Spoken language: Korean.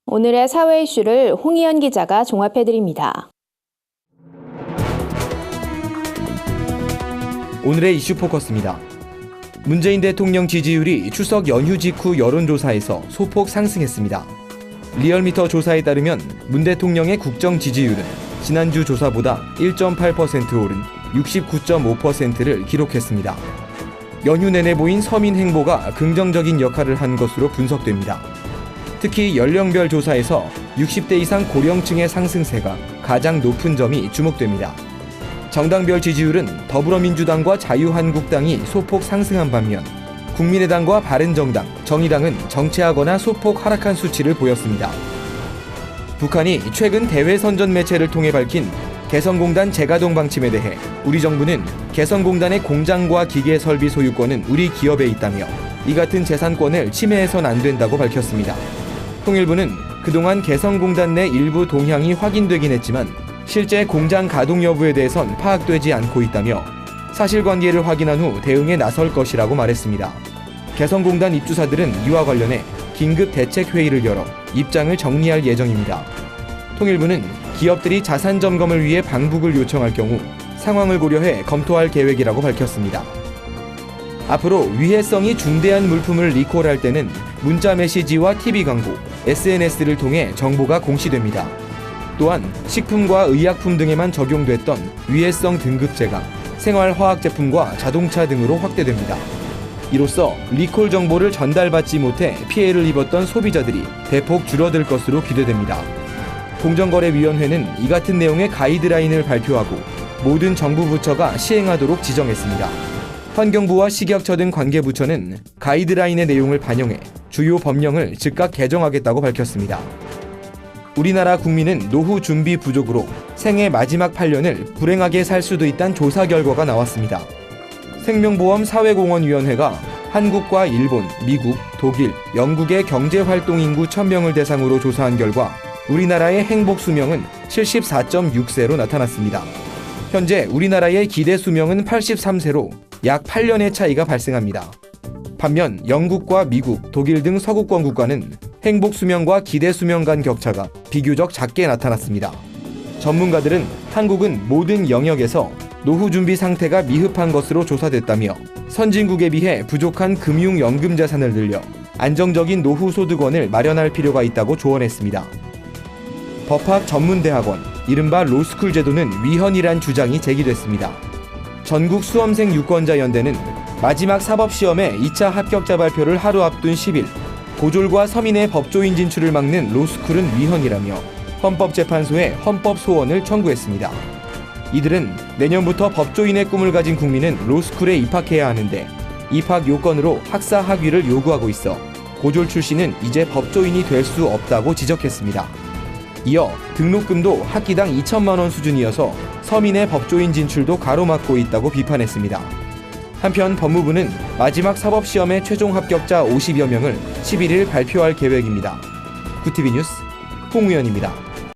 오늘의 사회 이슈를 홍희연 기자가 종합해드립니다. 오늘의 이슈 포커스입니다. 문재인 대통령 지지율이 추석 연휴 직후 여론조사에서 소폭 상승했습니다. 리얼미터 조사에 따르면 문 대통령의 국정 지지율은 지난주 조사보다 1.8% 오른 69.5%를 기록했습니다. 연휴 내내 보인 서민 행보가 긍정적인 역할을 한 것으로 분석됩니다. 특히 연령별 조사에서 60대 이상 고령층의 상승세가 가장 높은 점이 주목됩니다. 정당별 지지율은 더불어민주당과 자유한국당이 소폭 상승한 반면 국민의당과 바른정당, 정의당은 정체하거나 소폭 하락한 수치를 보였습니다. 북한이 최근 대외선전 매체를 통해 밝힌 개성공단 재가동 방침에 대해 우리 정부는 개성공단의 공장과 기계 설비 소유권은 우리 기업에 있다며 이 같은 재산권을 침해해선 안 된다고 밝혔습니다. 통일부는 그동안 개성공단 내 일부 동향이 확인되긴 했지만 실제 공장 가동 여부에 대해선 파악되지 않고 있다며 사실관계를 확인한 후 대응에 나설 것이라고 말했습니다. 개성공단 입주사들은 이와 관련해 긴급 대책회의를 열어 입장을 정리할 예정입니다. 통일부는 기업들이 자산 점검을 위해 방북을 요청할 경우 상황을 고려해 검토할 계획이라고 밝혔습니다. 앞으로 위해성이 중대한 물품을 리콜할 때는 문자 메시지와 TV 광고, SNS를 통해 정보가 공시됩니다. 또한 식품과 의약품 등에만 적용됐던 위해성 등급제가 생활화학제품과 자동차 등으로 확대됩니다. 이로써 리콜 정보를 전달받지 못해 피해를 입었던 소비자들이 대폭 줄어들 것으로 기대됩니다. 공정거래위원회는 이 같은 내용의 가이드라인을 발표하고 모든 정부 부처가 시행하도록 지정했습니다. 환경부와 식약처 등 관계부처는 가이드라인의 내용을 반영해 주요 법령을 즉각 개정하겠다고 밝혔습니다. 우리나라 국민은 노후 준비 부족으로 생애 마지막 8년을 불행하게 살 수도 있다는 조사 결과가 나왔습니다. 생명보험 사회공헌위원회가 한국과 일본, 미국, 독일, 영국의 경제활동 인구 1000명을 대상으로 조사한 결과 우리나라의 행복 수명은 74.6세로 나타났습니다. 현재 우리나라의 기대 수명은 83세로 약 8년의 차이가 발생합니다. 반면 영국과 미국, 독일 등 서구권 국가는 행복 수명과 기대 수명 간 격차가 비교적 작게 나타났습니다. 전문가들은 한국은 모든 영역에서 노후 준비 상태가 미흡한 것으로 조사됐다며 선진국에 비해 부족한 금융연금 자산을 늘려 안정적인 노후 소득원을 마련할 필요가 있다고 조언했습니다. 법학 전문대학원, 이른바 로스쿨 제도는 위헌이란 주장이 제기됐습니다. 전국 수험생 유권자 연대는 마지막 사법시험의 2차 합격자 발표를 하루 앞둔 10일 고졸과 서민의 법조인 진출을 막는 로스쿨은 위헌이라며 헌법재판소에 헌법 소원을 청구했습니다. 이들은 내년부터 법조인의 꿈을 가진 국민은 로스쿨에 입학해야 하는데 입학 요건으로 학사 학위를 요구하고 있어 고졸 출신은 이제 법조인이 될 수 없다고 지적했습니다. 이어 등록금도 학기당 2천만 원 수준이어서 서민의 법조인 진출도 가로막고 있다고 비판했습니다. 한편 법무부는 마지막 사법시험의 최종 합격자 50여 명을 11일 발표할 계획입니다. 구티비 뉴스 홍우연입니다.